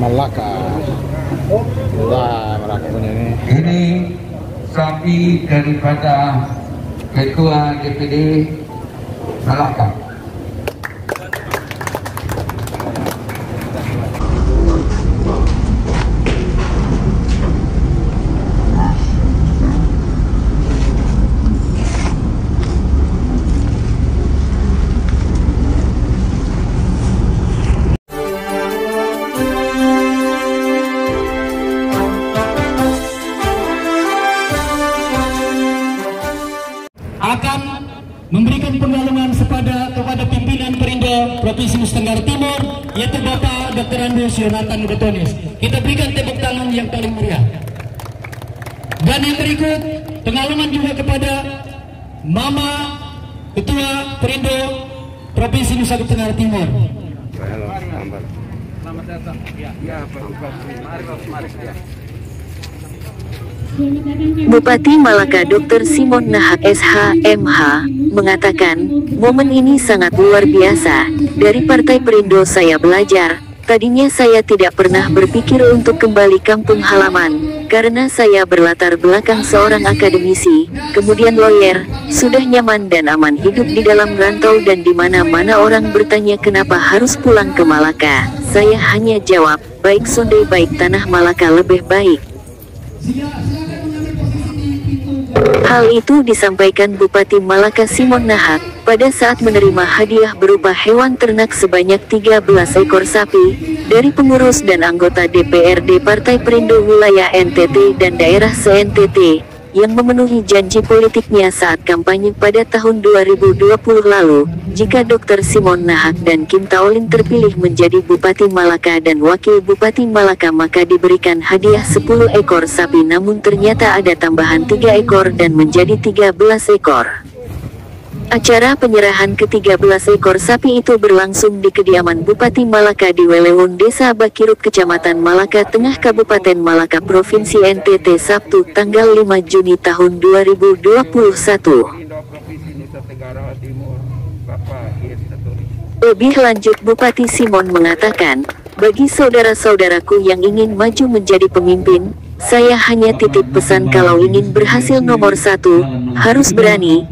Malaka. Wah, melakukan ini. Ini sapi daripada Ketua DPD Malaka. Akan memberikan pengalaman kepada pimpinan Perindo Provinsi Nusa Tenggara Timur, yaitu Bapak Dr. Andreas Yonatan Betonis. Kita berikan tepuk tangan yang paling meriah. Dan yang berikut pengalaman juga kepada Mama Ketua Perindo Provinsi Nusa Tenggara Timur. Selamat datang. Ya, mari. Bupati Malaka Dr. Simon Nahak SH.MH mengatakan, momen ini sangat luar biasa. Dari Partai Perindo saya belajar. Tadinya saya tidak pernah berpikir untuk kembali kampung halaman, karena saya berlatar belakang seorang akademisi, kemudian lawyer, sudah nyaman dan aman hidup di dalam rantau dan di mana-mana orang bertanya kenapa harus pulang ke Malaka. Saya hanya jawab, baik Sonde baik tanah Malaka lebih baik. Hal itu disampaikan Bupati Malaka Simon Nahak pada saat menerima hadiah berupa hewan ternak sebanyak 13 ekor sapi dari pengurus dan anggota DPRD Partai Perindo wilayah NTT dan daerah se-NTT yang memenuhi janji politiknya saat kampanye pada tahun 2020 lalu. Jika Dr. Simon Nahak dan Kim Taolin terpilih menjadi Bupati Malaka dan Wakil Bupati Malaka, maka diberikan hadiah 10 ekor sapi, namun ternyata ada tambahan 3 ekor dan menjadi 13 ekor. Acara penyerahan ke-13 ekor sapi itu berlangsung di kediaman Bupati Malaka di Welewon, Desa Bakirut, Kecamatan Malaka Tengah, Kabupaten Malaka, Provinsi NTT, Sabtu, tanggal 5 Juni tahun 2021. Lebih lanjut, Bupati Simon mengatakan, bagi saudara-saudaraku yang ingin maju menjadi pemimpin, saya hanya titip pesan kalau ingin berhasil nomor 1, harus berani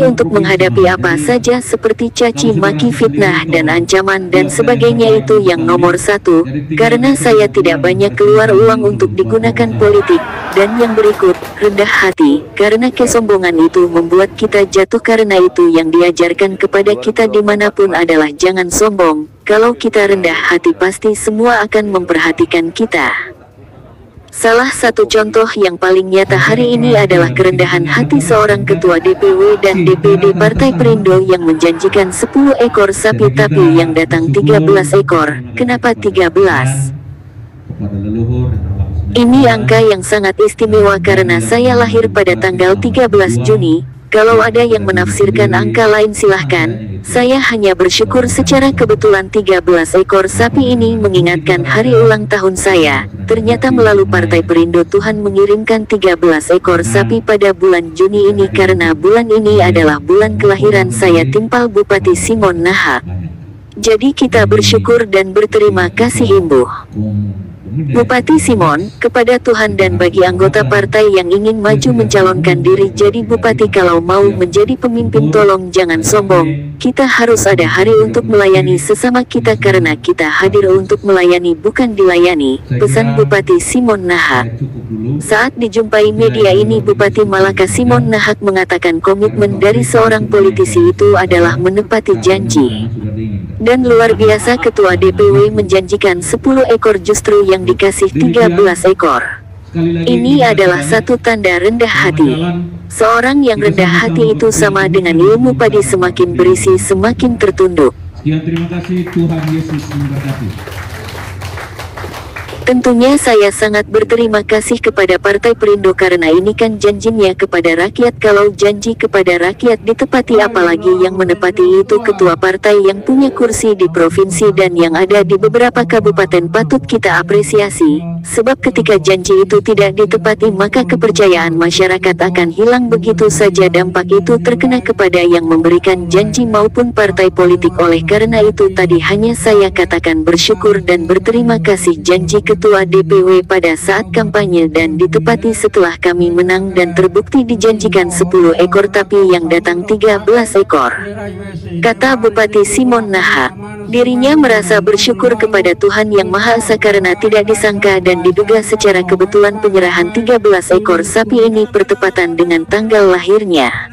untuk menghadapi apa saja seperti caci maki, fitnah dan ancaman dan sebagainya, itu yang nomor 1, karena saya tidak banyak keluar uang untuk digunakan politik. Dan yang berikut, rendah hati, karena kesombongan itu membuat kita jatuh, karena itu yang diajarkan kepada kita dimanapun adalah jangan sombong. Kalau kita rendah hati pasti semua akan memperhatikan kita. Salah satu contoh yang paling nyata hari ini adalah kerendahan hati seorang ketua DPW dan DPD Partai Perindo yang menjanjikan 10 ekor sapi tapi yang datang 13 ekor. Kenapa 13? Ini angka yang sangat istimewa karena saya lahir pada tanggal 13 Juni. Kalau ada yang menafsirkan angka lain silahkan. Saya hanya bersyukur secara kebetulan 13 ekor sapi ini mengingatkan hari ulang tahun saya. Ternyata melalui Partai Perindo Tuhan mengirimkan 13 ekor sapi pada bulan Juni ini, karena bulan ini adalah bulan kelahiran saya, timpal Bupati Simon Nahak. Jadi kita bersyukur dan berterima kasih imbuh Bupati Simon kepada Tuhan dan bagi anggota partai yang ingin maju mencalonkan diri jadi bupati, kalau mau menjadi pemimpin tolong jangan sombong. Kita harus ada hari untuk melayani sesama kita karena kita hadir untuk melayani bukan dilayani. Pesan Bupati Simon Nahak. Saat dijumpai media ini, Bupati Malaka Simon Nahak mengatakan komitmen dari seorang politisi itu adalah menepati janji. Dan luar biasa, Ketua DPW menjanjikan 10 ekor justru yang dikasih 13 ekor. Ini adalah satu tanda rendah hati. Seorang yang rendah hati itu sama dengan ilmu padi, semakin berisi semakin tertunduk. Sekian, terima kasih. Tuhan Yesus memberkati. Tentunya saya sangat berterima kasih kepada Partai Perindo karena ini kan janjinya kepada rakyat. Kalau janji kepada rakyat ditepati, apalagi yang menepati itu ketua partai yang punya kursi di provinsi dan yang ada di beberapa kabupaten, patut kita apresiasi. Sebab ketika janji itu tidak ditepati maka kepercayaan masyarakat akan hilang begitu saja. Dampak itu terkena kepada yang memberikan janji maupun partai politik. Oleh karena itu tadi hanya saya katakan bersyukur dan berterima kasih janji Ketua DPW pada saat kampanye dan ditepati setelah kami menang dan terbukti dijanjikan 10 ekor tapi yang datang 13 ekor. Kata Bupati Simon Naha, dirinya merasa bersyukur kepada Tuhan Yang Maha Esa karena tidak disangka dan diduga secara kebetulan penyerahan 13 ekor sapi ini bertepatan dengan tanggal lahirnya.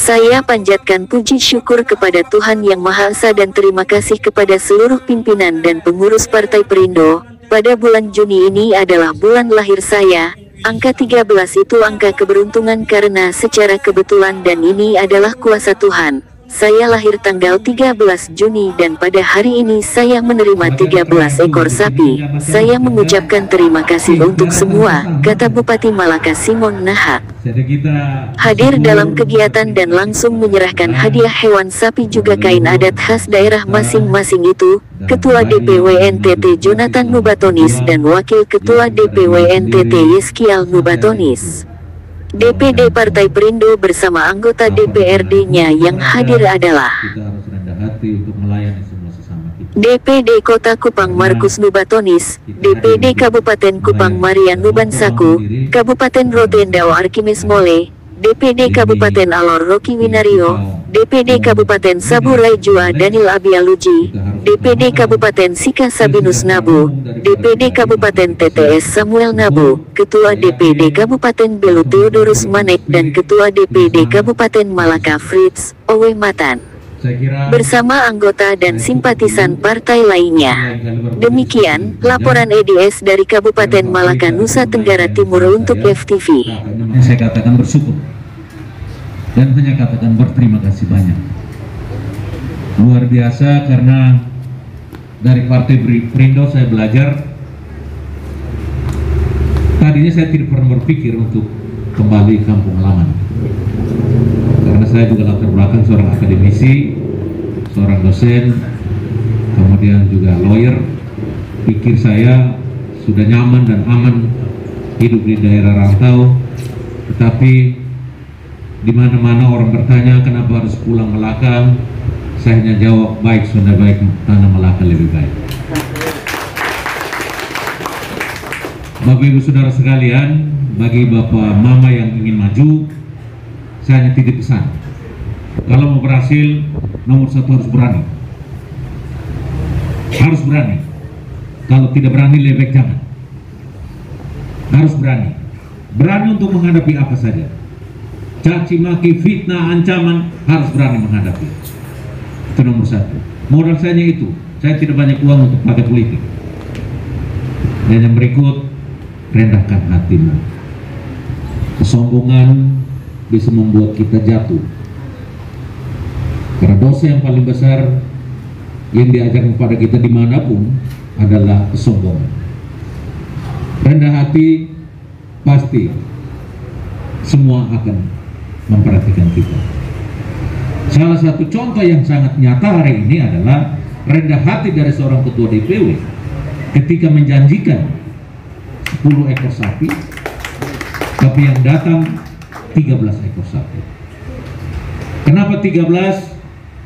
Saya panjatkan puji syukur kepada Tuhan Yang Maha Esa dan terima kasih kepada seluruh pimpinan dan pengurus Partai Perindo. Pada bulan Juni ini adalah bulan lahir saya. Angka 13 itu angka keberuntungan karena secara kebetulan dan ini adalah kuasa Tuhan. Saya lahir tanggal 13 Juni dan pada hari ini saya menerima 13 ekor sapi. Saya mengucapkan terima kasih untuk semua, kata Bupati Malaka Simon Naha. Hadir dalam kegiatan dan langsung menyerahkan hadiah hewan sapi juga kain adat khas daerah masing-masing itu, Ketua DPW NTT Jonathan Nubatonis dan Wakil Ketua DPW NTT Yeskial Nubatonis. DPD Partai Perindo bersama anggota DPRD-nya yang hadir adalah DPD Kota Kupang Markus Nubatonis, DPD Kabupaten Kupang Marian Nubansaku, Kabupaten Rotendao Arkimes Mole, DPD Kabupaten Alor Rocky Winario, DPD Kabupaten Saburai Jua Daniel Abialuji, DPD Kabupaten Sika Sabinus Nabu, DPD Kabupaten TTS Samuel Nabu, Ketua DPD Kabupaten Belu Theodorus Manek dan Ketua DPD Kabupaten Malaka Fritz Owe Matan, bersama anggota dan simpatisan partai lainnya. Demikian laporan EDS dari Kabupaten Malaka, Nusa Tenggara Timur untuk FTV. Saya katakan bersyukur dan hanya katakan berterima kasih banyak. Luar biasa karena dari Partai Perindo saya belajar. Tadinya saya tidak pernah berpikir untuk kembali kampung halaman. Karena saya juga latar belakang seorang akademisi, seorang dosen, kemudian juga lawyer. Pikir saya sudah nyaman dan aman hidup di daerah rantau, tetapi di mana-mana orang bertanya kenapa harus pulang Malaka, saya hanya jawab baik sudah baik, tanah Malaka lebih baik. Bapak Ibu Saudara sekalian, bagi Bapak Mama yang ingin maju, saya hanya titip pesan. Kalau mau berhasil, nomor satu harus berani. Harus berani. Kalau tidak berani, lebih baik jangan. Harus berani. Berani untuk menghadapi apa saja. Caci maki, fitnah, ancaman, harus berani menghadapi. Itu nomor satu. Modal saya itu. Saya tidak banyak uang untuk pakai politik. Dan yang berikut, rendahkan hatimu. Kesombongan bisa membuat kita jatuh. Karena dosa yang paling besar yang diajarkan kepada kita dimanapun adalah kesombongan. Rendah hati, pasti semua akan memperhatikan kita. Salah satu contoh yang sangat nyata hari ini adalah rendah hati dari seorang ketua DPW ketika menjanjikan 10 ekor sapi, tapi yang datang 13 ekor sapi. Kenapa 13?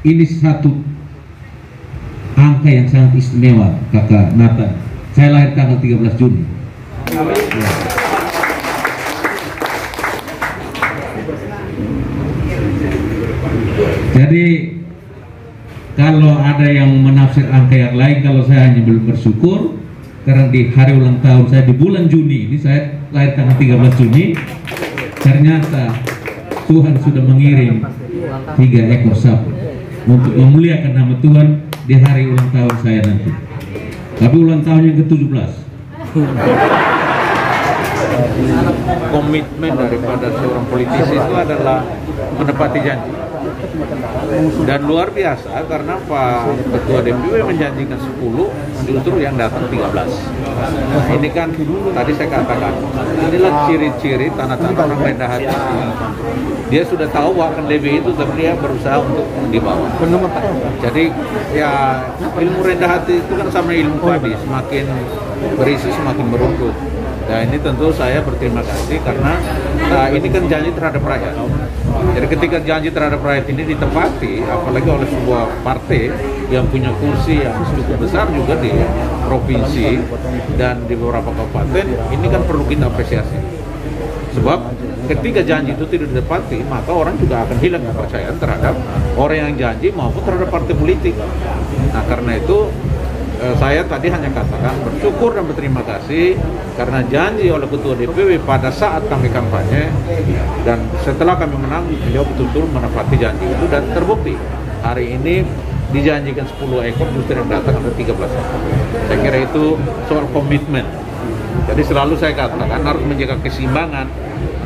Ini satu angka yang sangat istimewa, Kakak Nathan. Saya lahir tanggal 13 Juni. Ya. Jadi kalau ada yang menafsir angka yang lain, kalau saya hanya belum bersyukur karena di hari ulang tahun saya di bulan Juni ini, saya lahir tanggal 13 Juni, ternyata Tuhan sudah mengirim 3 ekor sapi untuk memuliakan nama Tuhan di hari ulang tahun saya nanti. Tapi ulang tahun yang ke-17. Komitmen daripada seorang politisi itu adalah menepati janji. Dan luar biasa karena Pak Ketua DPW menjanjikan 10, justru yang datang 13. Nah, ini kan tadi saya katakan, inilah ciri-ciri tanda-tanda orang rendah hati. Dia sudah tahu bahwa DB itu, tapi dia berusaha untuk dibawa. Jadi ya ilmu rendah hati itu kan sama ilmu padi, semakin berisi semakin merunduk. Nah ini tentu saya berterima kasih karena ini kan janji terhadap rakyat. Jadi ketika janji terhadap rakyat ini ditepati, apalagi oleh sebuah partai yang punya kursi yang cukup besar juga di provinsi dan di beberapa kabupaten, ini kan perlu kita apresiasi. Sebab ketika janji itu tidak ditepati, maka orang juga akan hilang kepercayaan terhadap orang yang janji maupun terhadap partai politik. Nah karena itu saya tadi hanya katakan bersyukur dan berterima kasih karena janji oleh Ketua DPW pada saat kami kampanye dan setelah kami menang, beliau betul-betul menepati janji itu dan terbukti hari ini dijanjikan 10 ekor justru yang datang ada 13 ekor. Saya kira itu soal komitmen. Jadi selalu saya katakan harus menjaga keseimbangan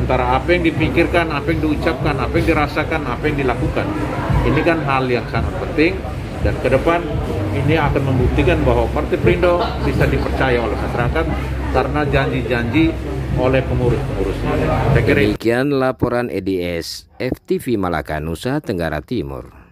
antara apa yang dipikirkan, apa yang diucapkan, apa yang dirasakan, apa yang dilakukan. Ini kan hal yang sangat penting dan ke depan ini akan membuktikan bahwa Partai Perindo bisa dipercaya oleh masyarakat karena janji-janji oleh pengurus-pengurusnya. Demikian laporan EDS FTV Malaka, Nusa Tenggara Timur.